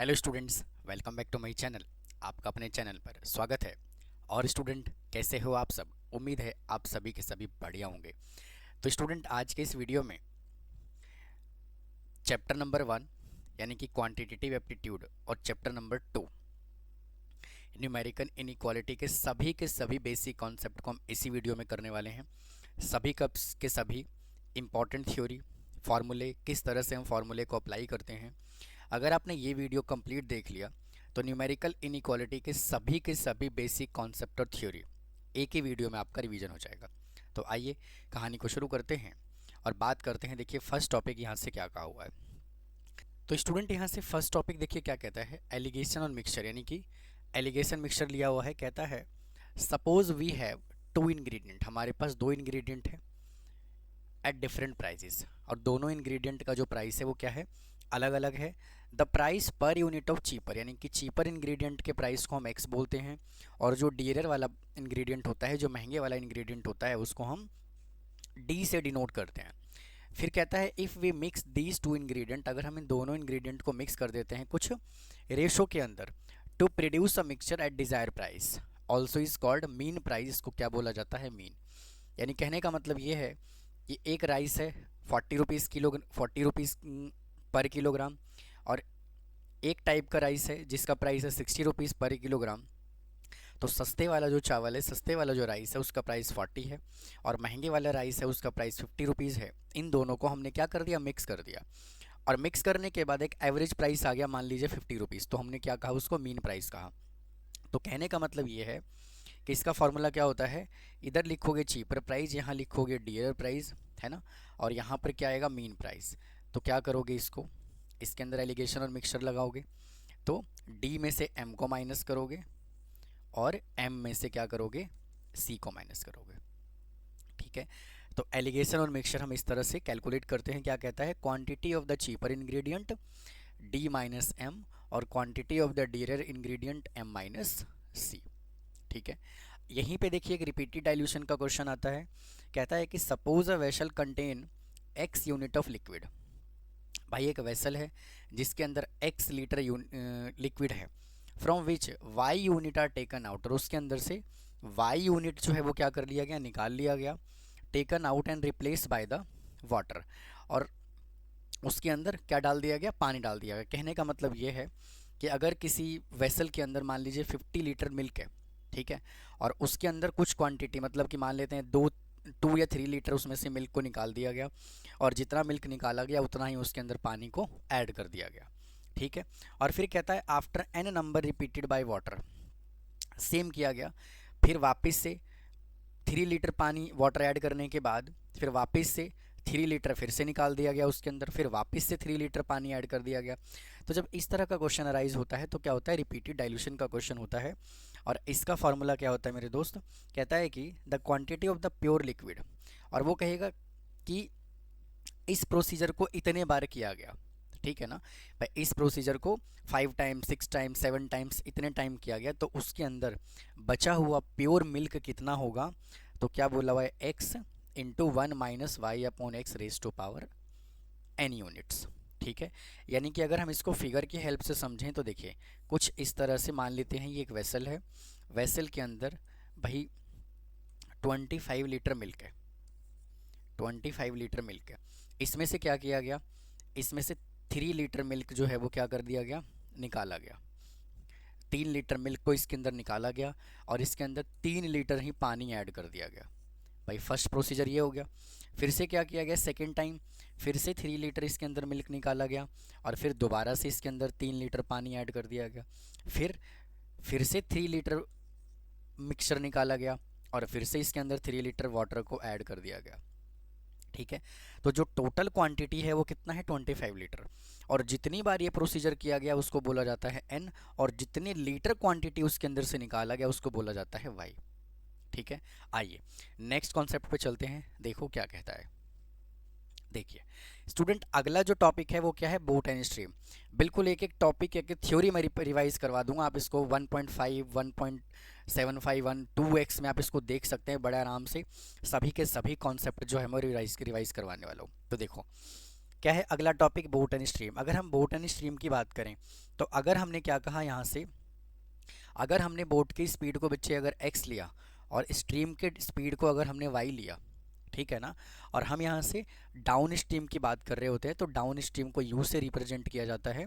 Hello students, welcome back to my channel. आपका अपने channel पर स्वागत है। और स्टूडेंट, कैसे हो आप सब? उम्मीद है आप सभी के सभी बढ़िया होंगे। तो स्टूडेंट, आज के इस वीडियो में चैप्टर नंबर 1 यानी कि क्वांटिटेटिव एप्टीट्यूड और चैप्टर नंबर 2 न्यूमेरिकल इनइक्वालिटी के सभी बेसिक कॉन्सेप्ट को हम इसी वीडियो में करने वाले हैं। सभी कप्स के सभी इम्पॉर्टेंट थ्योरी, फार्मूले, किस तरह से हम फार्मूले को अप्लाई करते हैं। अगर आपने ये वीडियो कंप्लीट देख लिया तो न्यूमेरिकल इनइक्वालिटी के सभी बेसिक कॉन्सेप्ट और थ्योरी एक ही वीडियो में आपका रिवीजन हो जाएगा। तो आइए कहानी को शुरू करते हैं और बात करते हैं। देखिए फर्स्ट टॉपिक यहाँ से क्या कहा हुआ है। तो स्टूडेंट, यहाँ से फर्स्ट टॉपिक देखिए क्या कहता है। एलिगेशन और मिक्सचर, यानी कि एलिगेशन मिक्सचर लिया हुआ है। कहता है suppose we have two ingredient, हमारे पास दो इंग्रेडिएंट है एट डिफरेंट प्राइजेस, और दोनों इंग्रेडिएंट का जो प्राइस है वो क्या है, अलग अलग है। The price per unit of cheaper, यानी कि चीपर इंग्रेडिएंट के प्राइस को हम एक्स बोलते हैं, और जो डियरर वाला इंग्रेडिएंट होता है, जो महंगे वाला इंग्रेडिएंट होता है, उसको हम डी से डिनोट करते हैं। फिर कहता है if we mix these two ingredient, अगर हम इन दोनों इंग्रेडिएंट को मिक्स कर देते हैं कुछ रेशो के अंदर, to produce a mixture at desire price also is called mean price, इसको क्या बोला जाता है, मीन। यानी कहने का मतलब ये है कि एक राइस है 40 रुपीज़ पर किलोग्राम, और एक टाइप का राइस है जिसका प्राइस है 60 रुपीज़ पर किलोग्राम। तो सस्ते वाला जो चावल है, सस्ते वाला जो राइस है, उसका प्राइस 40 है, और महंगे वाला राइस है उसका प्राइस 50 रुपीज़ है। इन दोनों को हमने क्या कर दिया, मिक्स कर दिया, और मिक्स करने के बाद एक एवरेज प्राइस आ गया, मान लीजिए 50 रुपीज़। तो हमने क्या कहा, उसको मीन प्राइस कहा। तो कहने का मतलब ये है कि इसका फॉर्मूला क्या होता है, इधर लिखोगे चीपर प्राइस, यहाँ लिखोगे डियर प्राइस, है ना, और यहाँ पर क्या आएगा, मीन प्राइस। तो क्या करोगे, इसको इसके अंदर एलिगेशन और मिक्सचर लगाओगे, तो डी में से एम को माइनस करोगे और एम में से क्या करोगे, सी को माइनस करोगे। ठीक है। तो एलिगेशन और मिक्सचर हम इस तरह से कैलकुलेट करते हैं। क्या कहता है, quantity of the cheaper ingredient D minus M, और quantity of the dearer ingredient M minus C. ठीक है। यहीं पे देखिए एक रिपीटेड डाइल्यूशन का क्वेश्चन आता है। कहता है कि suppose a vessel contain x unit of liquid. भाई एक वेसल है जिसके अंदर x लीटर लिक्विड है, from which y unit are taken out, और उसके अंदर से y यूनिट जो है वो क्या कर लिया गया, निकाल लिया गया, taken out and replace by the water, और उसके अंदर क्या डाल दिया गया, पानी डाल दिया गया। कहने का मतलब ये है कि अगर किसी वेसल के अंदर मान लीजिए 50 लीटर मिल्क है, ठीक है, और उसके अंदर कुछ क्वांटिटी, मतलब कि मान लेते हैं 2 या 3 लीटर उसमें से मिल्क को निकाल दिया गया, और जितना मिल्क निकाला गया उतना ही उसके अंदर पानी को ऐड कर दिया गया। ठीक है। और फिर कहता है after an number repeated by water, same किया गया, फिर वापस से 3 लीटर पानी वाटर ऐड करने के बाद फिर वापस से 3 लीटर फिर से निकाल दिया गया उसके अंदर, फिर वापस से 3 लीटर पानी ऐड कर दिया गया। तो जब इस तरह का क्वेश्चन अराइज होता है तो क्या होता है, रिपीटेड डाइल्यूशन का क्वेश्चन होता है। और इसका फॉर्मूला क्या होता है मेरे दोस्त, कहता है कि the quantity of the pure liquid, और वो कहेगा कि इस प्रोसीजर को इतने बार किया गया, ठीक है ना भाई, इस प्रोसीजर को 5 टाइम्स 6 टाइम्स 7 टाइम्स इतने टाइम किया गया, तो उसके अंदर बचा हुआ प्योर मिल्क कितना होगा। तो क्या बोला हुआ है, x into 1 - y/x raise to power n units. ठीक है। यानी कि अगर हम इसको फिगर की हेल्प से समझें तो देखिए कुछ इस तरह से मान लेते हैं, ये एक वेसल है, वेसल के अंदर भाई 25 लीटर मिल्क है, 25 लीटर मिल्क है। इसमें से क्या किया गया, इसमें से 3 लीटर मिल्क जो है वो क्या कर दिया गया, निकाला गया। 3 लीटर मिल्क को इसके अंदर निकाला गया, और इसके अंदर 3 लीटर ही पानी ऐड कर दिया गया। भाई फर्स्ट प्रोसीजर ये हो गया। फिर से क्या किया गया, सेकेंड टाइम फिर से 3 लीटर इसके अंदर मिल्क निकाला गया, और फिर दोबारा से इसके अंदर 3 लीटर पानी ऐड कर दिया गया। फिर से 3 लीटर मिक्सचर निकाला गया, और फिर से इसके अंदर 3 लीटर वाटर को ऐड कर दिया गया। ठीक है। तो जो टोटल क्वांटिटी है वो कितना है, 25 लीटर, और जितनी बार ये प्रोसीजर किया गया उसको बोला जाता है n, और जितने लीटर क्वांटिटी उसके अंदर से निकाला गया उसको बोला जाता है y। ठीक है। आइए नेक्स्ट कॉन्सेप्ट पे चलते हैं, देखो क्या कहता है। देखिए स्टूडेंट, अगला जो टॉपिक है वो क्या है, बोट एंड स्ट्रीम। बिल्कुल एक एक टॉपिक, एक एक थ्योरी मैं रिवाइज करवा दूंगा, आप इसको 1.5 1.75 2x में आप इसको देख सकते हैं बड़े आराम से। सभी के सभी कॉन्सेप्ट जो है मैं रिवाइज करवाने वाला हूँ। तो देखो क्या है अगला टॉपिक, बोट एंड स्ट्रीम। अगर हम बोट एंड स्ट्रीम की बात करें तो अगर हमने क्या कहा यहाँ से, अगर हमने बोट की स्पीड को बच्चे अगर x लिया और स्ट्रीम के स्पीड को अगर हमने y लिया, ठीक है ना, और हम यहाँ से डाउन स्ट्रीम की बात कर रहे होते हैं तो डाउन स्ट्रीम को u से रिप्रेजेंट किया जाता है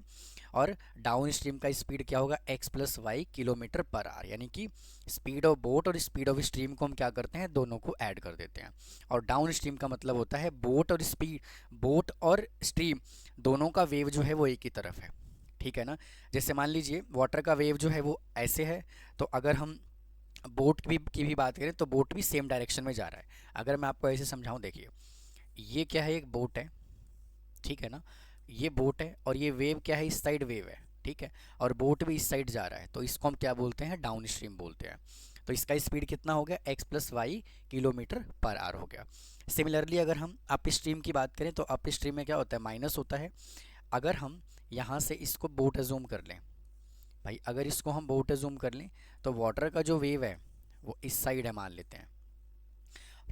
और डाउन स्ट्रीम का स्पीड क्या होगा x plus y kilometre per hour, यानी कि स्पीड ऑफ बोट और स्पीड ऑफ स्ट्रीम को हम क्या करते हैं, दोनों को ऐड कर देते हैं। और डाउन स्ट्रीम का मतलब होता है बोट और स्ट्रीम दोनों का वेव जो है वो एक ही तरफ है, ठीक है ना। जैसे मान लीजिए वाटर का वेव जो है वो ऐसे है, तो अगर हम बोट की भी बात करें तो बोट भी सेम डायरेक्शन में जा रहा है। अगर मैं आपको ऐसे समझाऊं, देखिए ये क्या है, एक बोट है, ठीक है ना, ये बोट है और ये वेव क्या है, इस साइड वेव है, ठीक है, और बोट भी इस साइड जा रहा है, तो इसको हम क्या बोलते हैं, डाउन स्ट्रीम बोलते हैं। तो इसका स्पीड कितना हो गया, x plus y kilometre per hour हो गया। सिमिलरली अगर हम अप स्ट्रीम की बात करें तो अप स्ट्रीम में क्या होता है, माइनस होता है। अगर हम यहाँ से इसको बोट एज्यूम कर लें भाई, अगर इसको हम बोट एज्यूम कर लें तो वाटर का जो वेव है वो इस साइड है मान लेते हैं,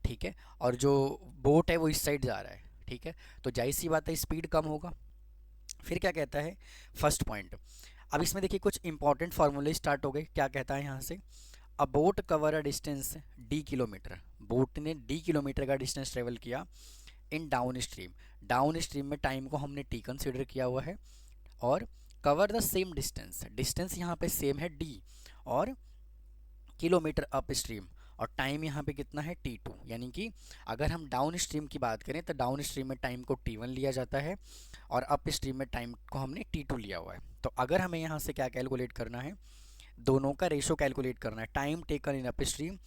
ठीक है, और जो बोट है वो इस साइड जा रहा है, ठीक है, तो जाहिर सी बात है स्पीड कम होगा। फिर क्या कहता है फर्स्ट पॉइंट, अब इसमें देखिए कुछ इंपॉर्टेंट फार्मूले स्टार्ट हो गए। क्या कहता है यहाँ से, अ boat cover a distance d kilometre, boat ने d किलोमीटर का डिस्टेंस ट्रेवल किया इन डाउन स्ट्रीम, डाउन स्ट्रीम में टाइम को हमने t कंसिडर किया हुआ है, और cover the same distance, distance यहाँ पे सेम है d, और किलोमीटर अप स्ट्रीम, और टाइम यहाँ पे कितना है t2, यानी कि अगर हम डाउन स्ट्रीम की बात करें तो डाउन स्ट्रीम में टाइम को t1 लिया जाता है और अप स्ट्रीम में टाइम को हमने t2 लिया हुआ है। तो अगर हमें यहाँ से क्या कैलकुलेट करना है, दोनों का रेशो कैलकुलेट करना है, time taken in upstream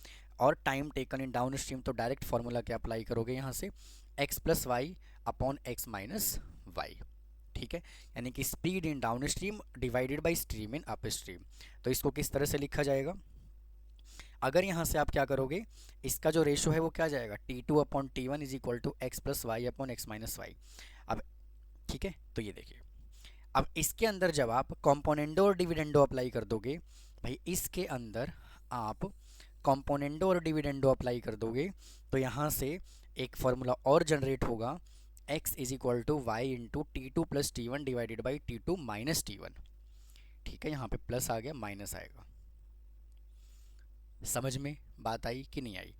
और time taken in downstream, तो डायरेक्ट फार्मूला क्या अप्लाई करोगे यहाँ से, x plus y upon x minus y, ठीक है, यानी कि speed in downstream divided by stream in upstream. तो इसको किस तरह से लिखा जाएगा, अगर यहाँ से आप क्या करोगे, इसका जो रेशो है वो क्या जाएगा, t2 upon t1 is equal to x plus y upon x minus y. अब ठीक है, तो ये देखिए, अब इसके अंदर जब आप कॉम्पोनेंडो और डिविडेंडो अप्लाई कर दोगे भाई, इसके अंदर आप कॉम्पोनेंडो और डिविडेंडो अप्लाई कर दोगे तो यहाँ से एक फार्मूला और जनरेट होगा, x is equal to y into t two plus t one divided by t two minus t one, ठीक है, यहाँ पे प्लस आ गया माइनस आएगा। समझ में बात आई कि नहीं आई,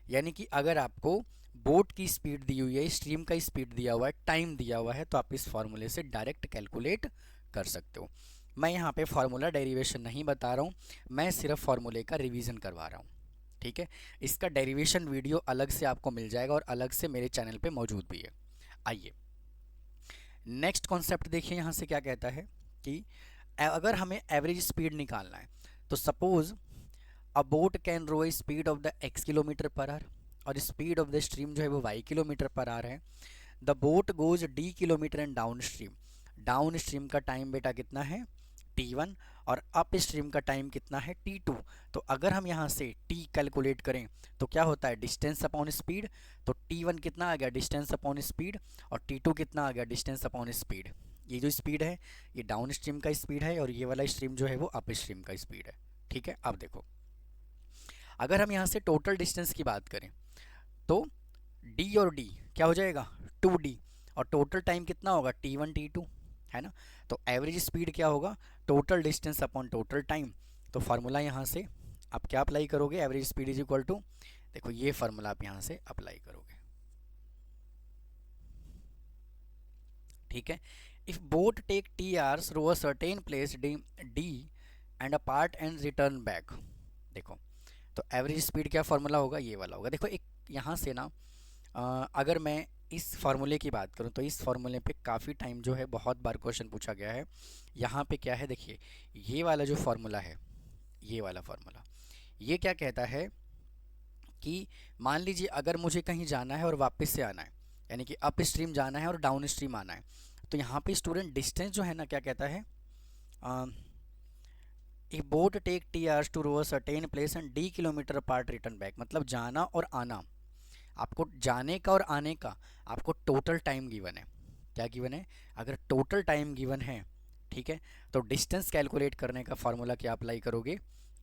यानी कि अगर आपको बोट की स्पीड दी हुई है, स्ट्रीम का स्पीड दिया हुआ है, टाइम दिया हुआ है, तो आप इस फार्मूले से डायरेक्ट कैलकुलेट कर सकते हो। मैं यहाँ पे फार्मूला डेरिवेशन नहीं बता रहा हूँ, मैं सिर्फ फार्मूले का रिवीजन करवा रहा हूँ, ठीक है। इसका डेरिवेशन वीडियो अलग से आपको मिल जाएगा और अलग से मेरे चैनल पे मौजूद भी है। आइए नेक्स्ट कॉन्सेप्ट देखिए, यहाँ से क्या कहता है कि अगर हमें एवरेज स्पीड निकालना है तो suppose a boat can row a speed of the x kilometre per hour और स्पीड ऑफ द स्ट्रीम जो है वो y किलोमीटर पर आवर है। The boat goes d kilometre and downstream, downstream का time बेटा कितना है t1 और अप स्ट्रीम का टाइम कितना है t2। तो अगर हम यहाँ से t कैलकुलेट करें तो क्या होता है, डिस्टेंस अपॉन स्पीड, तो t1 कितना आ गया, डिस्टेंस अपॉन स्पीड, और t2 कितना आ गया, डिस्टेंस अपॉन स्पीड। ये जो स्पीड है ये डाउन स्ट्रीम का स्पीड है और ये वाला स्ट्रीम जो है वो अप स्ट्रीम का स्पीड है, ठीक है। अब देखो, अगर हम यहाँ से टोटल डिस्टेंस की बात करें तो d और d क्या हो जाएगा 2d, और टोटल टाइम कितना होगा t1 t2, है ना। तो एवरेज स्पीड क्या होगा, total distance upon total time. तो फार्मूला यहाँ से आप क्या अप्लाई करोगे, average speed is equal to, देखो ये फार्मूला आप यहाँ से अप्लाई करोगे, ठीक है। If boat take t hours row a certain place d and apart and return back, देखो तो एवरेज स्पीड क्या फार्मूला होगा, ये वाला होगा। देखो एक यहाँ से ना अगर मैं इस फार्मूले की बात करूँ तो इस फार्मूले पे काफ़ी टाइम जो है बहुत बार क्वेश्चन पूछा गया है। यहाँ पे क्या है देखिए, ये वाला जो फार्मूला है, ये वाला फार्मूला ये क्या कहता है कि मान लीजिए अगर मुझे कहीं जाना है और वापस से आना है, यानी कि अप स्ट्रीम जाना है और डाउन स्ट्रीम आना है, तो यहाँ पे स्टूडेंट डिस्टेंस जो है ना क्या कहता है, a boat take t hours to row a certain place and d kilometre apart return back, मतलब जाना और आना, आपको जाने का और आने का आपको टोटल टाइम गिवन है। क्या गिवन है, अगर टोटल टाइम गिवन है, ठीक है, तो डिस्टेंस कैलकुलेट करने का फार्मूला क्या अप्लाई करोगे,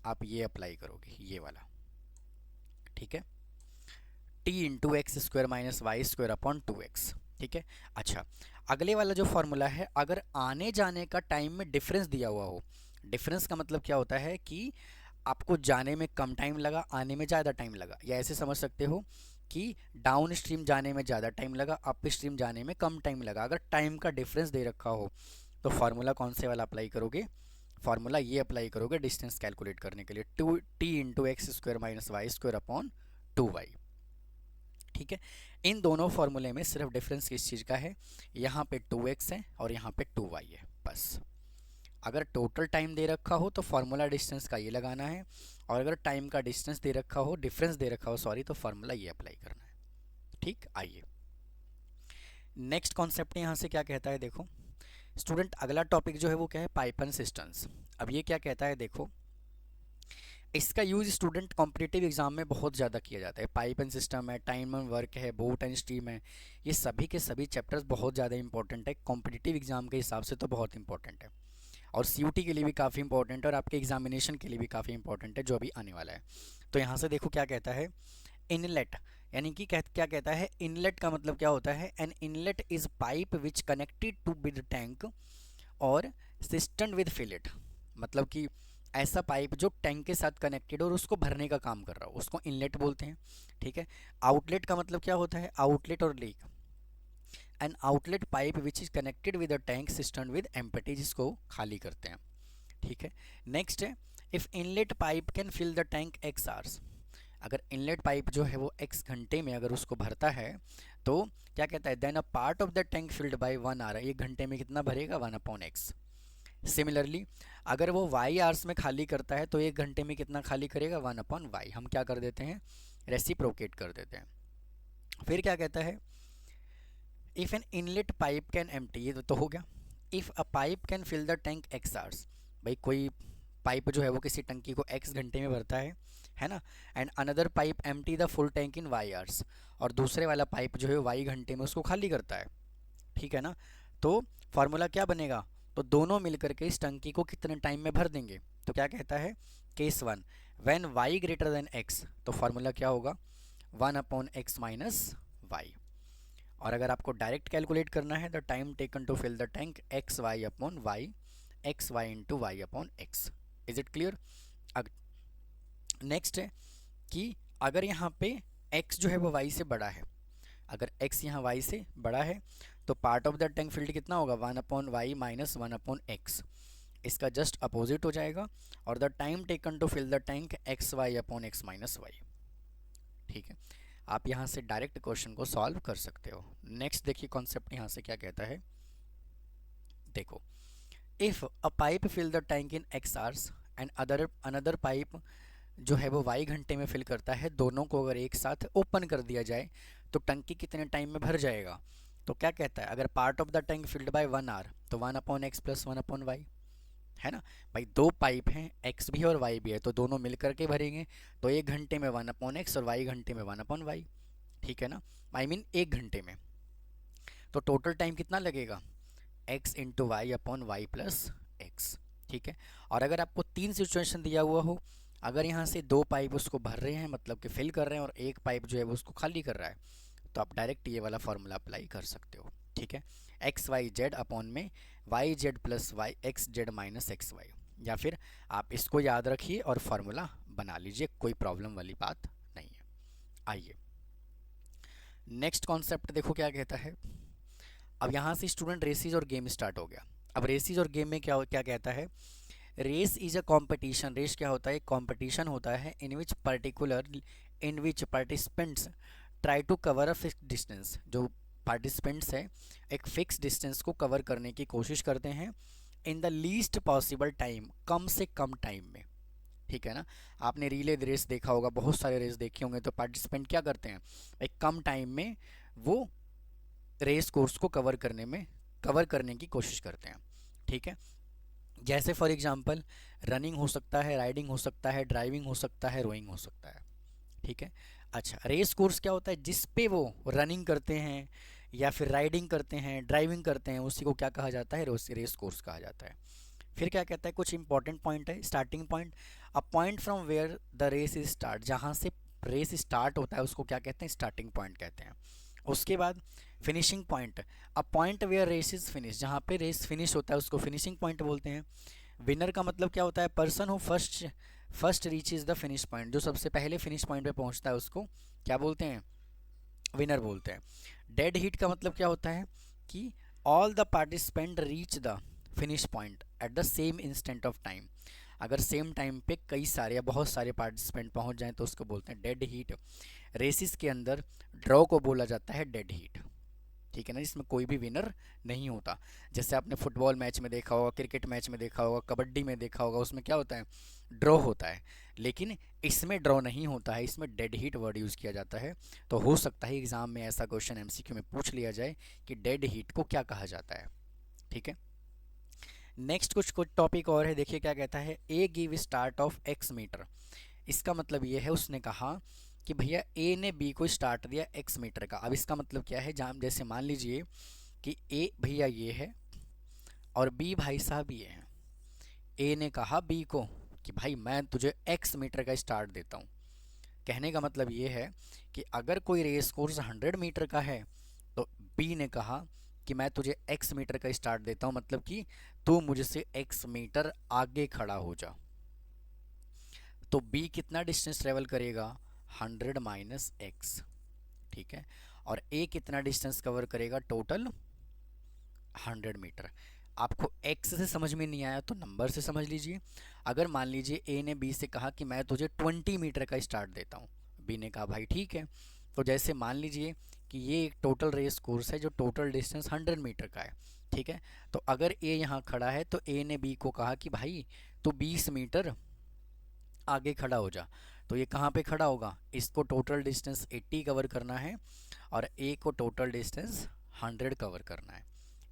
आप ये अप्लाई करोगे, ये वाला, ठीक है, t into x square minus y square upon 2x, ठीक है। अच्छा अगले वाला जो फॉर्मूला है, अगर आने जाने का टाइम में डिफरेंस दिया हुआ हो, डिफरेंस का मतलब क्या होता है कि आपको जाने में कम टाइम लगा, आने में ज़्यादा टाइम लगा, या ऐसे समझ सकते हो कि डाउन स्ट्रीम जाने में ज़्यादा टाइम लगा, अप स्ट्रीम जाने में कम टाइम लगा। अगर टाइम का डिफरेंस दे रखा हो तो फार्मूला कौन से वाला अप्लाई करोगे? फार्मूला ये अप्लाई करोगे डिस्टेंस कैलकुलेट करने के लिए, 2t × x² - y² upon 2y। ठीक है, इन दोनों फार्मूले में सिर्फ डिफरेंस किस चीज़ का है, यहाँ पे 2x है और यहाँ पे 2y है बस। अगर टोटल टाइम दे रखा हो तो फार्मूला डिस्टेंस का ये लगाना है, और अगर टाइम का डिस्टेंस दे रखा हो, डिफरेंस दे रखा हो सॉरी, तो फार्मूला ये अप्लाई करना है। ठीक, आइए नेक्स्ट कॉन्सेप्ट यहाँ से क्या कहता है, देखो स्टूडेंट, अगला टॉपिक जो है वो क्या है, पाइप एंड सिस्टम्स। अब ये क्या कहता है, देखो इसका यूज स्टूडेंट कॉम्पिटिटिव एग्जाम में बहुत ज़्यादा किया जाता है। पाइप एंड सिस्टम है, टाइम एंड वर्क है, बोट एंड स्ट्रीम है, ये सभी के सभी चैप्टर्स बहुत ज़्यादा इंपॉर्टेंट है, कॉम्पिटिटिव एग्जाम के हिसाब से तो बहुत इंपॉर्टेंट है, और सीयूटी के लिए भी काफ़ी इंपॉर्टेंट है, और आपके एग्जामिनेशन के लिए भी काफ़ी इंपॉर्टेंट है जो अभी आने वाला है। तो यहाँ से देखो क्या कहता है, इनलेट, यानी कि क्या कहता है, इनलेट का मतलब क्या होता है, an inlet is pipe which connected to with tank और सिस्टम विद फिलेट, मतलब कि ऐसा पाइप जो टैंक के साथ कनेक्टेड और उसको भरने का काम कर रहा हो, उसको इनलेट बोलते हैं। ठीक है, आउटलेट का मतलब क्या होता है, आउटलेट और leak, an outlet pipe which is connected with a tank cistern with empty, जिसको खाली करते हैं। ठीक है, नेक्स्ट है, if inlet pipe can fill the tank x hours, अगर इनलेट पाइप जो है वो x घंटे में अगर उसको भरता है तो क्या कहता है, then a part of the tank filled by 1 hour, एक घंटे में कितना भरेगा, 1/x। सिमिलरली अगर वो y आवर्स में खाली करता है तो एक घंटे में कितना खाली करेगा, 1/y। हम क्या कर देते हैं, रेसिप्रोकेट कर देते हैं। फिर क्या कहता है, if an inlet pipe can empty, ये तो हो गया। If a pipe can fill the tank x hours, भाई कोई पाइप जो है वो किसी टंकी को x घंटे में भरता है ना, and another pipe empty the full tank in y hours, और दूसरे वाला पाइप जो है y घंटे में उसको खाली करता है। ठीक है ना, तो फार्मूला क्या बनेगा, तो दोनों मिलकर के इस टंकी को कितने टाइम में भर देंगे। तो क्या कहता है, case 1 when y greater than x, तो फार्मूला क्या होगा, 1/x - y। और अगर आपको डायरेक्ट कैलकुलेट करना है, the time taken to fill the tank xy/y, xy/y/x। Is it clear? Next है कि अगर यहाँ पे x जो है वो y से बड़ा है, अगर x यहाँ y से बड़ा है तो part of the tank field कितना होगा, 1/y - 1/x। इसका जस्ट अपोजिट हो जाएगा, और the time taken to fill the tank xy/x - y। ठीक है, आप यहाँ से डायरेक्ट क्वेश्चन को सॉल्व कर सकते हो। नेक्स्ट देखिए कॉन्सेप्ट यहाँ से क्या कहता है, देखो if a pipe fill the tank in x hours and another pipe जो है वो y घंटे में फिल करता है, दोनों को अगर एक साथ ओपन कर दिया जाए तो टंकी कितने टाइम में भर जाएगा। तो क्या कहता है, अगर part of the tank filled by 1 hour, तो 1/x + 1/y, है ना भाई, दो पाइप हैं, x भी और y भी है, तो दोनों मिलकर के भरेंगे, तो एक घंटे में 1/x और y घंटे में 1/y। ठीक है ना, आई मीन एक घंटे में, तो टोटल टाइम कितना लगेगा, x × y/y + x। ठीक है, और अगर आपको तीन सिचुएशन दिया हुआ हो, अगर यहाँ से दो पाइप उसको भर रहे हैं मतलब कि फिल कर रहे हैं, और एक पाइप जो है वो उसको खाली कर रहा है, तो आप डायरेक्ट ये वाला फॉर्मूला अप्लाई कर सकते हो। ठीक है, xy/z अपॉन में yz + y xz - xy, या फिर आप इसको याद रखिए और फार्मूला बना लीजिए, कोई प्रॉब्लम वाली बात नहीं है। आइए नेक्स्ट कॉन्सेप्ट देखो क्या कहता है। अब यहाँ से स्टूडेंट रेसिस और गेम स्टार्ट हो गया। अब रेसिस और गेम में क्या क्या कहता है, race is a competition, race क्या होता है, कॉम्पिटिशन होता है in which participants try to cover a fix distance, जो पार्टिसिपेंट्स है एक फिक्स डिस्टेंस को कवर करने की कोशिश करते हैं in the least possible time, कम से कम टाइम में। ठीक है ना, आपने रिले रेस देखा होगा, बहुत सारे रेस देखे होंगे, तो पार्टिसिपेंट क्या करते हैं, एक कम टाइम में वो रेस कोर्स को कवर करने की कोशिश करते हैं। ठीक है, जैसे फॉर एग्जांपल रनिंग हो सकता है, राइडिंग हो सकता है, ड्राइविंग हो सकता है, रोइंग हो सकता है। ठीक है, अच्छा रेस कोर्स क्या होता है, जिस पे वो रनिंग करते हैं या फिर राइडिंग करते हैं, ड्राइविंग करते हैं, उसी को क्या कहा जाता है, रेस कोर्स कहा जाता है। फिर क्या कहता है, कुछ इंपॉर्टेंट पॉइंट है, starting point, a point from where the race is start, जहाँ से रेस स्टार्ट होता है उसको क्या कहते हैं, स्टार्टिंग पॉइंट कहते हैं। उसके बाद finishing point, a point where race is finish, जहाँ पे रेस फिनिश होता है उसको फिनिशिंग पॉइंट बोलते हैं। विनर का मतलब क्या होता है, person who first reach is the finish point, जो सबसे पहले फिनिश पॉइंट पे पहुंचता है उसको क्या बोलते हैं, विनर बोलते हैं। डेड हीट का मतलब क्या होता है कि all the participant reach the finish point eight the same instant of time, अगर सेम टाइम पे कई सारे या बहुत सारे पार्टिसिपेंट पहुंच जाएं तो उसको बोलते हैं डेड हीट। रेसिस के अंदर ड्रॉ को बोला जाता है डेड हीट, ठीक है ना, जिसमें कोई भी विनर नहीं होता। जैसे आपने फुटबॉल मैच में देखा होगा, क्रिकेट मैच में देखा होगा, कबड्डी में देखा होगा, उसमें क्या होता है, ड्रॉ होता है। लेकिन इसमें ड्रॉ नहीं होता है, इसमें डेड हीट वर्ड यूज़ किया जाता है। तो हो सकता है एग्जाम में ऐसा क्वेश्चन एमसीक्यू में पूछ लिया जाए कि डेड हीट को क्या कहा जाता है, ठीक है। नेक्स्ट कुछ टॉपिक और है, देखिए क्या कहता है, A give start of x metre. इसका मतलब ये है, उसने कहा कि भैया ए ने बी को स्टार्ट दिया एक्स मीटर का। अब इसका मतलब क्या है, जहाँ जैसे मान लीजिए कि ए भैया ये है और बी भाई साहब ये है। ए ने कहा बी को कि भाई मैं तुझे एक्स मीटर का स्टार्ट देता हूँ। कहने का मतलब ये है कि अगर कोई रेस कोर्स 100 मीटर का है तो बी ने कहा कि मैं तुझे एक्स मीटर का स्टार्ट देता हूँ, मतलब कि तू मुझसे एक्स मीटर आगे खड़ा हो जा। तो बी कितना डिस्टेंस ट्रेवल करेगा, 100 माइनस एक्स, ठीक है। और ए कितना डिस्टेंस कवर करेगा, टोटल 100 मीटर। आपको एक्स से समझ में नहीं आया तो नंबर से समझ लीजिए। अगर मान लीजिए ए ने बी से कहा कि मैं तुझे 20 मीटर का स्टार्ट देता हूँ, बी ने कहा भाई ठीक है। तो जैसे मान लीजिए कि ये एक टोटल रेस कोर्स है जो टोटल डिस्टेंस 100 मीटर का है, ठीक है। तो अगर ए यहाँ खड़ा है तो ए ने बी को कहा कि भाई तू 20 मीटर आगे खड़ा हो जा। तो ये कहाँ पे खड़ा होगा, इसको टोटल डिस्टेंस 80 कवर करना है और ए को टोटल डिस्टेंस 100 कवर करना है।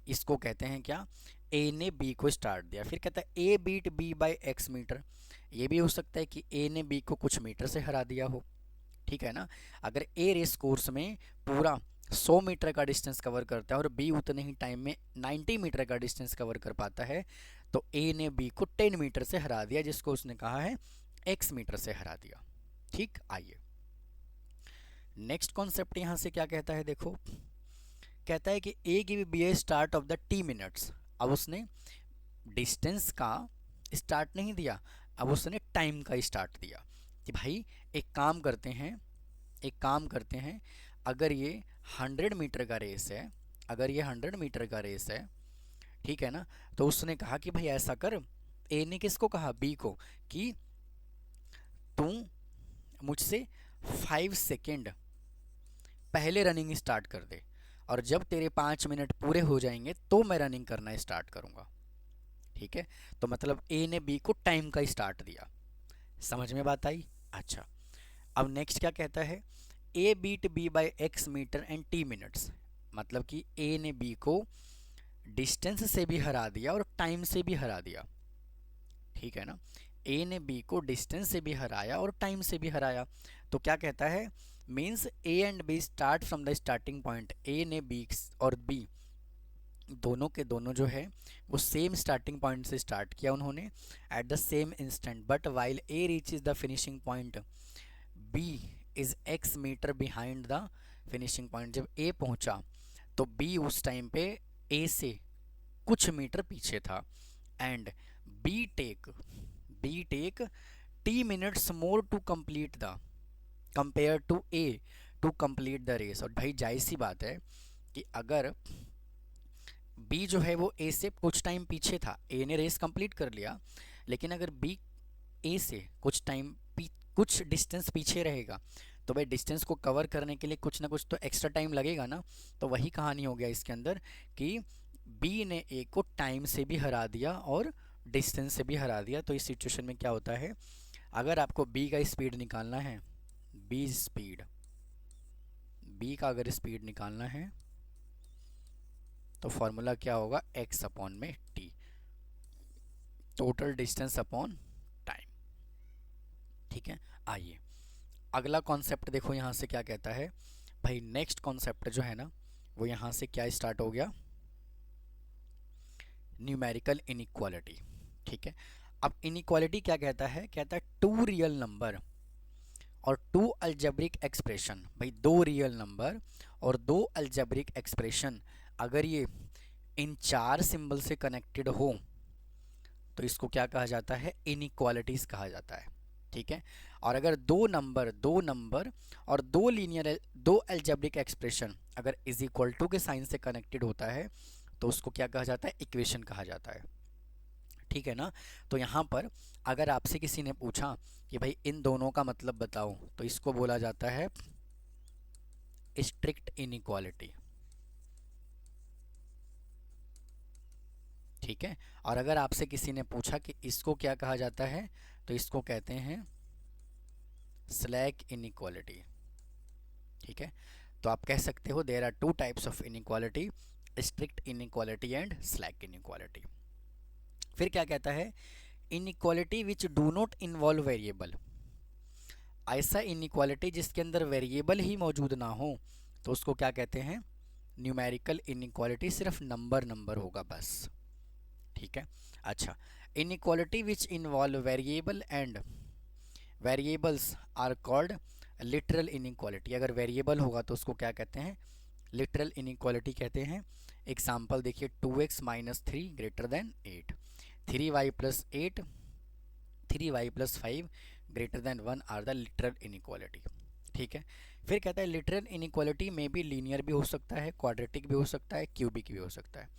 इसको कहते हैं क्या, ए ने बी को स्टार्ट दिया। फिर कहता है A beat B by x metre. ये भी हो सकता है कि ए ने बी को कुछ मीटर से हरा दिया हो, ठीक है ना। अगर ए रेस कोर्स में पूरा 100 मीटर का डिस्टेंस कवर करता है और बी उतने ही टाइम में 90 मीटर का डिस्टेंस कवर कर पाता है, तो ए ने बी को 10 मीटर से हरा दिया, जिसको उसने कहा है एक्स मीटर से हरा दिया, ठीक। आइए नेक्स्ट कॉन्सेप्ट यहाँ से क्या कहता है, देखो कहता है कि A give B a start of the T minutes. अब उसने डिस्टेंस का स्टार्ट नहीं दिया, अब उसने टाइम का स्टार्ट दिया कि भाई एक काम करते हैं, एक काम करते हैं, अगर ये 100 मीटर का रेस है, अगर ये 100 मीटर का रेस है, ठीक है ना, तो उसने कहा कि भाई ऐसा कर, ए ने किसको कहा, बी को, कि तू मुझसे 5 सेकेंड पहले रनिंग स्टार्ट कर दे और जब तेरे 5 मिनट पूरे हो जाएंगे तो मैं रनिंग करना स्टार्ट करूंगा, ठीक है। तो मतलब ए ने बी को टाइम का स्टार्ट दिया, समझ में बात आई। अच्छा, अब नेक्स्ट क्या कहता है, A beat B by x metre and T minutes. मतलब कि ए ने बी को डिस्टेंस से भी हरा दिया और टाइम से भी हरा दिया, ठीक है ना। ए ने बी को डिस्टेंस से भी हराया और टाइम से भी हराया। तो क्या कहता है, means A and B start from the starting point. A ने बी और बी दोनों के दोनों जो है वो सेम स्टार्टिंग पॉइंट से स्टार्ट किया उन्होंने at the same instant, but while A reaches the finishing point B is x metre behind the finishing point. जब ए पहुंचा तो बी उस टाइम पे ए से कुछ मीटर पीछे था। And B take t minutes more to complete the compare to A to complete the race. और भाई जाहिर सी बात है कि अगर बी जो है वो ए से कुछ टाइम पीछे था, ए ने रेस कंप्लीट कर लिया, लेकिन अगर बी ए से कुछ डिस्टेंस पीछे रहेगा तो भाई डिस्टेंस को कवर करने के लिए कुछ ना कुछ तो एक्स्ट्रा टाइम लगेगा ना। तो वही कहानी हो गया इसके अंदर कि बी ने ए को टाइम से भी हरा दिया और डिस्टेंस से भी हरा दिया। तो इस सिचुएशन में क्या होता है, अगर आपको बी का स्पीड निकालना है, बी का अगर स्पीड निकालना है तो फॉर्मूला क्या होगा, एक्स अपॉन में T, total distance upon time, ठीक है। आइए अगला कॉन्सेप्ट देखो यहाँ से क्या कहता है भाई। नेक्स्ट कॉन्सेप्ट जो है ना वो यहाँ से क्या स्टार्ट हो गया, न्यूमेरिकल इनइक्वालिटी, ठीक है। अब इनइक्वालिटी क्या कहता है, कहता है टू रियल नंबर और टू अलजेब्रिक एक्सप्रेशन। भाई दो रियल नंबर और दो अलजेब्रिक एक्सप्रेशन अगर ये इन चार सिंबल से कनेक्टेड हो तो इसको क्या कहा जाता है, इनइक्वालिटीज कहा जाता है। ठीक है, और अगर दो नंबर और दो अलजेब्रिक एक्सप्रेशन अगर इज इक्वल टू के साइन से कनेक्टेड होता है तो उसको क्या कहा जाता है, इक्वेशन कहा जाता है। ठीक है ना। तो यहाँ पर अगर आपसे किसी ने पूछा कि भाई इन दोनों का मतलब बताओ तो इसको बोला जाता है स्ट्रिक्ट इनइक्वालिटी। ठीक है, और अगर आपसे किसी ने पूछा कि इसको क्या कहा जाता है तो इसको कहते हैं स्लैक इनइक्वालिटी। ठीक है, तो आप कह सकते हो there are two types of inequality, strict inequality and slack inequality. फिर क्या कहता है, inequality which do not involve variable. ऐसा इनइक्वालिटी जिसके अंदर वेरिएबल ही मौजूद ना हो तो उसको क्या कहते हैं, न्यूमेरिकल इनइक्वालिटी, सिर्फ नंबर होगा बस। ठीक है, अच्छा, inequality which involve variable and variables are called literal inequality. अगर वेरिएबल होगा तो उसको क्या कहते हैं, लिटरल इनइक्वालिटी कहते हैं। एग्जाम्पल देखिए, 2x minus 3 greater than 8, 3y plus 8, 3y plus 5 greater than 1 are the literal inequality. ठीक है, फिर कहता है लिटरल इनइक्वालिटी में भी लीनियर भी हो सकता है, क्वाड्रेटिक भी हो सकता है, क्यूबिक भी हो सकता है,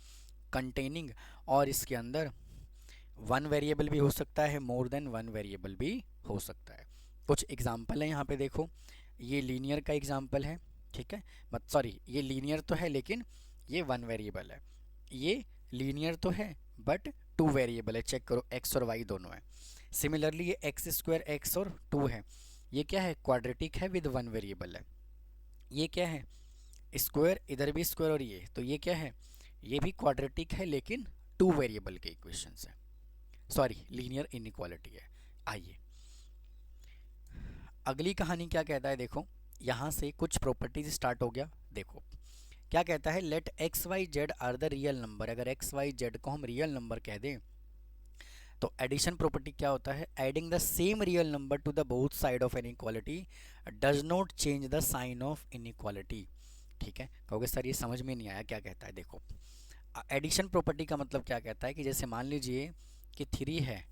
कंटेनिंग, और इसके अंदर वन वेरिएबल भी हो सकता है, मोर देन वन वेरिएबल भी हो सकता है। कुछ एग्जाम्पल है यहाँ पे देखो, ये लीनियर का एग्जाम्पल है। ठीक है, मत सॉरी, ये लीनियर तो है लेकिन ये वन वेरिएबल है, ये लीनियर तो है बट टू वेरिएबल है, चेक करो x और y दोनों है। सिमिलरली ये एक्स स्क्वायर एक्स और 2 है, ये क्या है, क्वाड्रेटिक है विद वन वेरिएबल है। ये क्या है, स्क्वायर, इधर भी स्क्वायर, और ये तो ये क्या है, ये भी क्वाड्रेटिक है लेकिन टू वेरिएबल के इक्वेशंस है, सॉरी लीनियर इनइक्वालिटी है। आइए अगली कहानी क्या कहता है, देखो यहाँ से कुछ प्रॉपर्टीज स्टार्ट हो गया। देखो क्या कहता है, let x y z are the real number. अगर एक्स वाई जेड को हम रियल नंबर कह दें तो एडिशन प्रॉपर्टी क्या होता है, adding the same real number to the both side of inequality does not change the sign of inequality. ठीक है, कहोगे सर ये समझ में नहीं आया क्या कहता है। देखो एडिशन प्रॉपर्टी का मतलब क्या कहता है कि जैसे मान लीजिए कि 3 है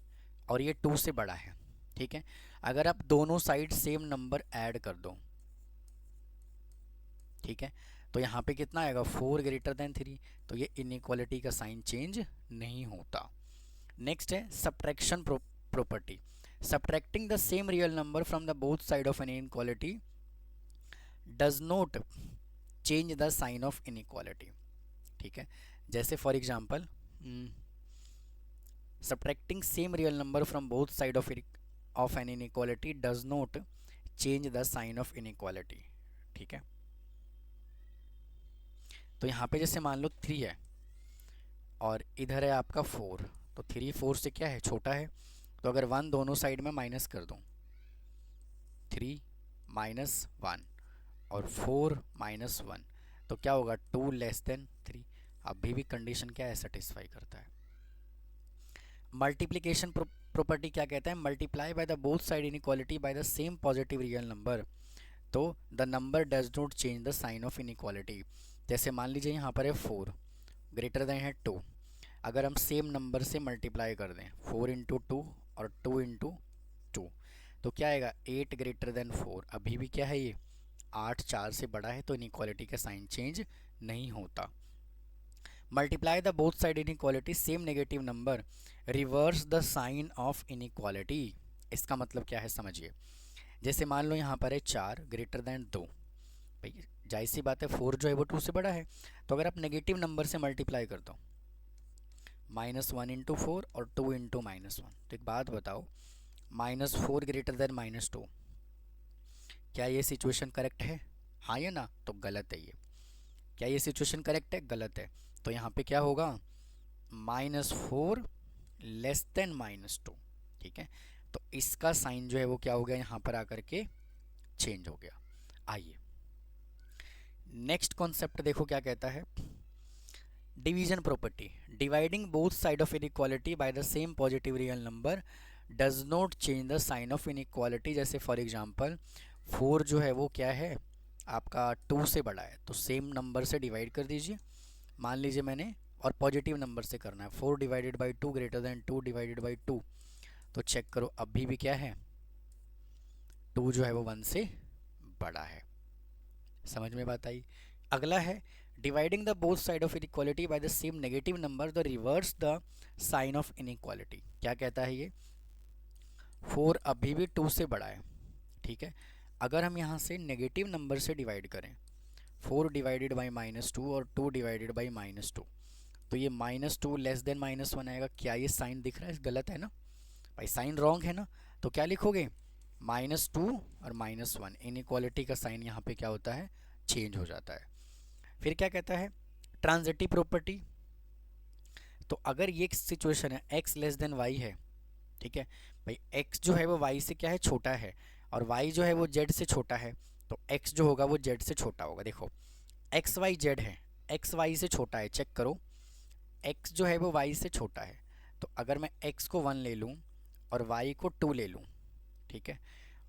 और ये 2 से बड़ा है। ठीक है, अगर आप दोनों साइड सेम नंबर ऐड कर दो, ठीक है, तो यहाँ पे कितना आएगा, 4 ग्रेटर देन 3, तो ये इनइक्वालिटी का साइन चेंज नहीं होता। नेक्स्ट है subtraction property, subtracting the same real number from the both side of an inequality does not change the sign of inequality. ठीक है, जैसे for example subtracting same real number from both side of an inequality does not change the sign of inequality. ठीक है, तो यहाँ पे जैसे मान लो 3 है और इधर है आपका 4, तो 3 4 से क्या है, छोटा है, तो अगर 1 दोनों साइड में माइनस कर दूँ, 3 माइनस 1 और 4 माइनस 1, तो क्या होगा, 2 लेस देन 3। अभी भी कंडीशन क्या है, सेटिस्फाई करता है। मल्टीप्लिकेशन प्रॉपर्टी क्या कहता है, multiply by the both side inequality by the same positive real number, तो the number does not change the sign of inequality. जैसे मान लीजिए यहाँ पर है 4 ग्रेटर देन है 2, अगर हम सेम नंबर से मल्टीप्लाई कर दें 4 इंटू 2 और 2 इंटू 2, तो क्या आएगा, 8 ग्रेटर देन 4। अभी भी क्या है, ये 8 4 से बड़ा है, तो इनइक्वालिटी का साइन चेंज नहीं होता। Multiply the both side inequality same negative number reverse the sign of inequality. इसका मतलब क्या है समझिए, जैसे मान लो यहाँ पर है 4 ग्रेटर देन 2, भाई जाहिर सी बात है 4 जो है वो 2 से बड़ा है, तो अगर आप नेगेटिव नंबर से मल्टीप्लाई कर दो -1 इंटू 4 और 2 इंटू -1, तो एक बात बताओ, -4 ग्रेटर देन -2, क्या ये सिचुएशन करेक्ट है, हाँ या ना, तो गलत है ये। क्या ये सिचुएशन करेक्ट है, गलत है, तो यहाँ पे क्या होगा, -4 लेस देन -2। ठीक है, तो इसका साइन जो है वो क्या हो गया, यहाँ पर आकर के चेंज हो गया। आइए नेक्स्ट कॉन्सेप्ट देखो क्या कहता है, division property, dividing both side of inequality by the same positive real number does not change the sign of inequality. जैसे फॉर एग्जांपल 4 जो है वो क्या है, आपका 2 से बड़ा है तो सेम नंबर से डिवाइड कर दीजिए। मान लीजिए मैंने, और पॉजिटिव नंबर से करना है, 4 divided by 2 greater than 2 divided by 2, तो चेक करो अभी भी क्या है, 2 जो है वो 1 से बड़ा है। समझ में बात आई। अगला है dividing the both side of inequality by the same negative number the reverse the sign of inequality. क्या कहता है ये, 4 अभी भी 2 से बड़ा है, ठीक है। अगर हम यहाँ से नेगेटिव नंबर से डिवाइड करें, 4 डिवाइडेड बाई -2 और 2 डिवाइडेड बाई -2, तो ये -2 लेस देन -1 आएगा। क्या ये साइन दिख रहा है, गलत है ना भाई, साइन रॉन्ग है ना। तो क्या लिखोगे, -2 और -1, इनइक्वालिटी का साइन यहाँ पे क्या होता है, चेंज हो जाता है। फिर क्या कहता है, ट्रांजिटिव प्रॉपर्टी। तो अगर ये सिचुएशन है x लेस देन y है, ठीक है भाई, x जो है वो y से क्या है, छोटा है, और y जो है वो z से छोटा है, तो x जो होगा वो z से छोटा होगा। देखो x y z है, x y से छोटा है, चेक करो, x जो है वो y से छोटा है, तो अगर मैं x को 1 ले लूँ और y को 2 ले लूँ, ठीक है,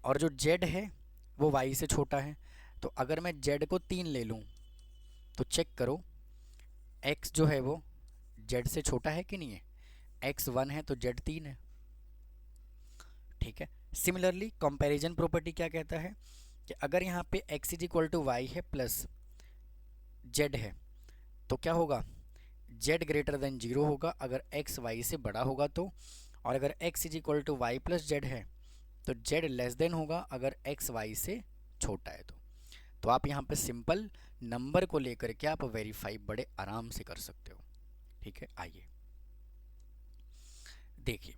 और जो z है वो y से छोटा है, तो अगर मैं z को 3 ले लूँ, तो चेक करो x जो है वो z से छोटा है कि नहीं है, x 1 है तो z 3 है, ठीक है। सिमिलरली कंपैरिजन प्रॉपर्टी क्या कहता है कि अगर यहाँ पे x is equal to y है प्लस z है, तो क्या होगा, z ग्रेटर देन 0 होगा अगर x y से बड़ा होगा तो, और अगर x is equal to y plus z है तो z लेस देन होगा अगर x y से छोटा है तो आप यहाँ पे सिंपल नंबर को लेकर के आप वेरीफाई बड़े आराम से कर सकते हो, ठीक है। आइए देखिए,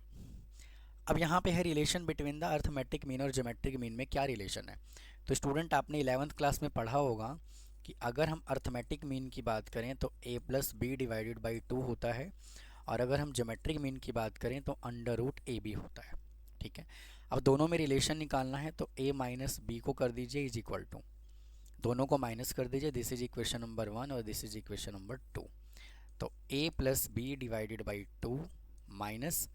अब यहाँ पे है relation between the arithmetic mean और ज्योमेट्रिक मीन में क्या रिलेशन है। तो स्टूडेंट आपने 11th क्लास में पढ़ा होगा कि अगर हम अर्थमेटिक मीन की बात करें तो a plus B divided by 2 होता है, और अगर हम ज्योमेट्रिक मीन की बात करें तो अंडर रूट ए बी होता है, ठीक है। अब दोनों में रिलेशन निकालना है तो a माइनस बी को कर दीजिए इज इक्वल टू, दोनों को माइनस कर दीजिए, दिस इज इक्वेशन नंबर 1 और दिस इज इक्वेशन नंबर 2। तो a plus B divided by 2 minus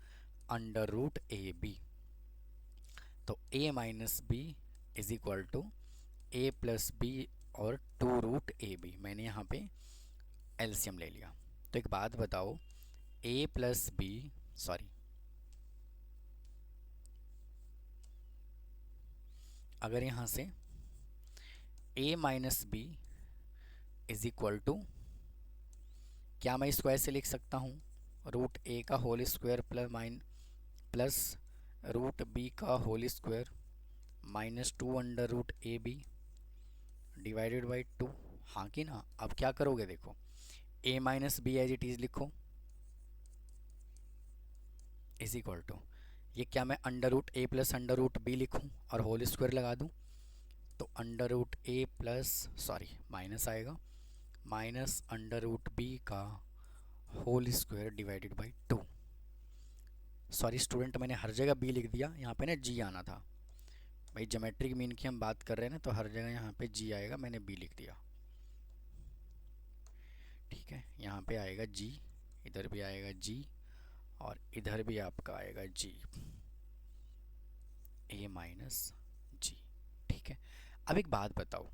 under root A B, तो a minus B is equal to a plus B और 2 root A B. मैंने यहाँ पे LCM ले लिया। तो एक बात बताओ, a प्लस बी, सॉरी, अगर यहाँ से a minus B is equal to, क्या मैं इसको ऐसे लिख सकता हूँ, रूट a का whole square plus root b का whole square -2 under root A B divided by 2, हाँ कि ना। अब क्या करोगे, देखो a minus B as it is लिखो इज इक्वल टू, ये क्या मैं under root A plus under root B लिखूँ और होल स्क्वायर लगा दूँ, तो under root A plus, sorry minus आएगा, माइनस अंडर रूट बी का whole square divided by 2। Sorry student, मैंने हर जगह बी लिख दिया, यहाँ पे ना जी आना था भाई, ज्योमेट्रिक मीन की हम बात कर रहे हैं ना, तो हर जगह यहाँ पे जी आएगा, मैंने बी लिख दिया, ठीक है। यहाँ पे आएगा जी, इधर भी आएगा जी, और इधर भी आपका आएगा जी, ए माइनस जी, ठीक है। अब एक बात बताओ,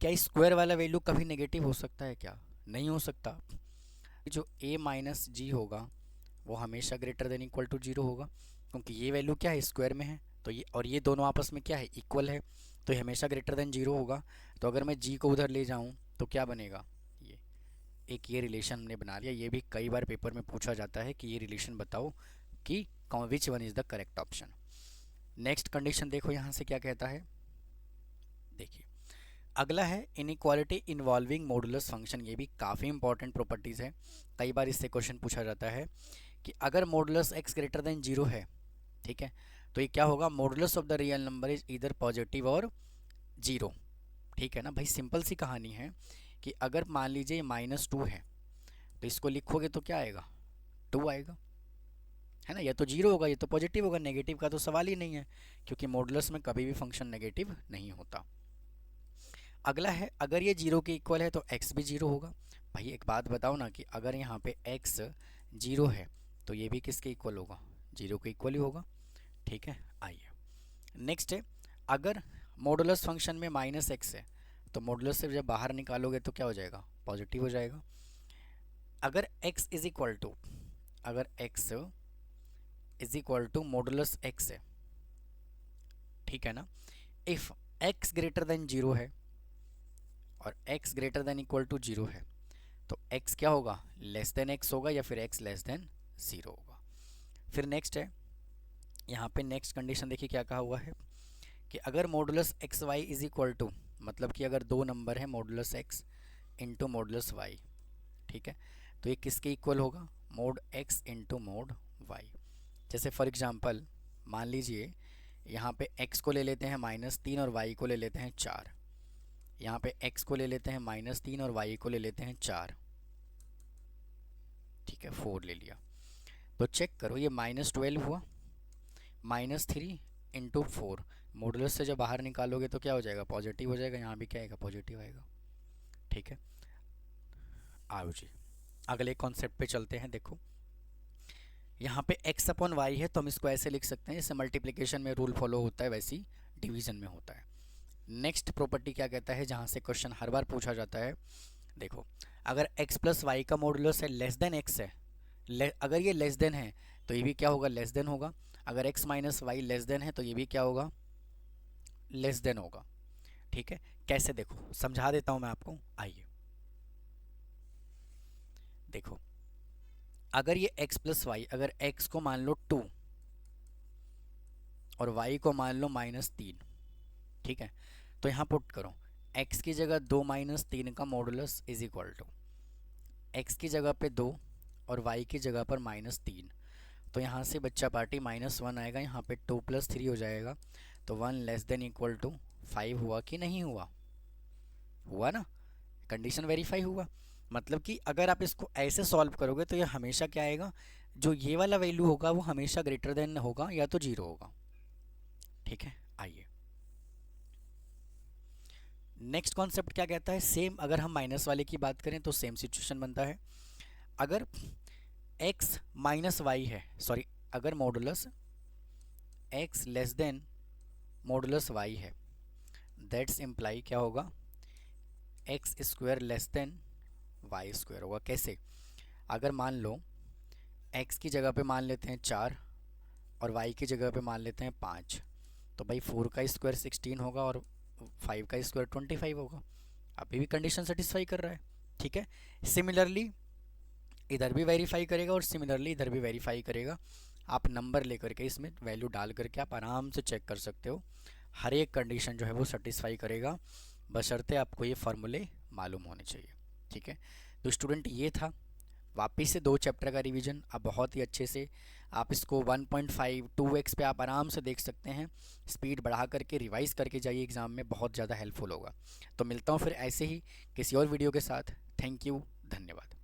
क्या स्क्वायर वाला वैल्यू कभी नेगेटिव हो सकता है क्या, नहीं हो सकता। जो a माइनस जी होगा वो हमेशा ग्रेटर देन इक्वल टू 0 होगा, क्योंकि ये वैल्यू क्या है, स्क्वायर में है, तो ये और ये दोनों आपस में क्या है, इक्वल है, तो ये हमेशा ग्रेटर देन 0 होगा। तो अगर मैं g को उधर ले जाऊँ तो क्या बनेगा, ये एक ये रिलेशन हमने बना लिया। ये भी कई बार पेपर में पूछा जाता है कि ये रिलेशन बताओ कि which one is the correct option. Next condition देखो यहाँ से क्या कहता है, देखिए अगला है इनइक्वालिटी इन्वॉल्विंग मॉडुलस फंक्शन। ये भी काफ़ी इंपॉर्टेंट प्रॉपर्टीज़ है, कई बार इससे क्वेश्चन पूछा जाता है कि अगर मॉडुलस x ग्रेटर देन 0 है, ठीक है, तो ये क्या होगा, modulus of the real number is इधर पॉजिटिव और 0, ठीक है ना भाई। सिंपल सी कहानी है कि अगर मान लीजिए -2 है तो इसको लिखोगे तो क्या आएगा, 2 आएगा, है ना। या तो 0 होगा या तो पॉजिटिव होगा, नेगेटिव का तो सवाल ही नहीं है, क्योंकि मॉडुलस में कभी भी फंक्शन नेगेटिव नहीं होता। अगला है अगर ये 0 के इक्वल है तो x भी 0 होगा। भाई एक बात बताओ ना कि अगर यहाँ पे x 0 है तो ये भी किसके इक्वल होगा, 0 के इक्वल ही होगा, ठीक है। आइए नेक्स्ट है, अगर मॉडुलस फंक्शन में माइनस एक्स है, तो मॉडुलस से जब बाहर निकालोगे तो क्या हो जाएगा, पॉजिटिव हो जाएगा। अगर x इज इक्वल टू, अगर x is equal to modulus x है, ठीक है ना, इफ x ग्रेटर देन 0 है और x greater than equal to 0 है, तो x क्या होगा, लेस देन x होगा या फिर x लेस देन 0 होगा। फिर नेक्स्ट है, यहाँ पे नेक्स्ट कंडीशन देखिए क्या कहा हुआ है कि अगर modulus x y is equal to, मतलब कि अगर दो नंबर है modulus x into modulus y, ठीक है, तो ये किसके इक्वल होगा, mod x into mod y. जैसे फॉर एग्जांपल मान लीजिए यहाँ पे x को ले लेते हैं -3 और y को ले लेते हैं 4, यहाँ पे x को ले लेते हैं -3 और y को ले लेते हैं 4, ठीक है, 4 ले लिया। तो चेक करो ये -12 हुआ, -3 इंटू 4, मॉडुलस से जब बाहर निकालोगे तो क्या हो जाएगा, पॉजिटिव हो जाएगा, यहाँ भी क्या आएगा, पॉजिटिव आएगा, ठीक है। आओ जी अगले कॉन्सेप्ट पे चलते हैं। देखो यहाँ पे x अपॉन वाई है, तो हम इसको ऐसे लिख सकते हैं जैसे मल्टीप्लिकेशन में रूल फॉलो होता है वैसी डिवीजन में होता है। नेक्स्ट प्रॉपर्टी क्या कहता है, जहाँ से क्वेश्चन हर बार पूछा जाता है, देखो अगर x प्लस वाई का मॉडुलस है लेस देन x है, अगर ये लेस देन है तो ये भी क्या होगा, लेस देन होगा। अगर x minus y less than है तो ये भी क्या होगा, लेस देन होगा, ठीक है। कैसे, देखो समझा देता हूँ मैं आपको, आइए देखो, अगर ये x प्लस वाई, अगर x को मान लो 2 और y को मान लो -3, ठीक है, तो यहाँ पुट करो x की जगह 2 -3 का modulus is equal to x की जगह पे 2 और y की जगह पर -3, तो यहाँ से बच्चा पार्टी -1 आएगा, यहाँ पे 2 + 3 हो जाएगा, तो 1 लेस देन इक्वल टू 5 हुआ कि नहीं हुआ, हुआ ना, कंडीशन वेरीफाई हुआ। मतलब कि अगर आप इसको ऐसे सॉल्व करोगे तो ये हमेशा क्या आएगा, जो ये वाला वैल्यू होगा वो हमेशा ग्रेटर देन होगा या तो 0 होगा, ठीक है। आइए नेक्स्ट कॉन्सेप्ट क्या कहता है, सेम अगर हम माइनस वाले की बात करें तो सेम सिचुएशन बनता है। अगर x माइनस वाई है, सॉरी अगर modulus x less than modulus y है, दैट्स इम्प्लाई क्या होगा, x square less than y square होगा। कैसे, अगर मान लो x की जगह पे मान लेते हैं 4 और y की जगह पे मान लेते हैं 5, तो भाई 4 का स्क्वायर 16 होगा और 5 का स्क्वायर 25 होगा, अभी भी कंडीशन सेटिस्फाई कर रहा है, ठीक है। सिमिलरली इधर भी वेरीफाई करेगा और सिमिलरली इधर भी वेरीफाई करेगा। आप नंबर लेकर के इसमें वैल्यू डाल करके आप आराम से चेक कर सकते हो, हर एक कंडीशन जो है वो सेटिस्फाई करेगा, बशर्ते आपको ये फार्मूले मालूम होने चाहिए, ठीक है। तो स्टूडेंट ये था वापस से 2 चैप्टर का रिवीजन, अब बहुत ही अच्छे से आप इसको 1.5 2x पे आप आराम से देख सकते हैं, स्पीड बढ़ा करके रिवाइज करके जाइए, एग्ज़ाम में बहुत ज़्यादा हेल्पफुल होगा। तो मिलता हूँ फिर ऐसे ही किसी और वीडियो के साथ, थैंक यू, धन्यवाद।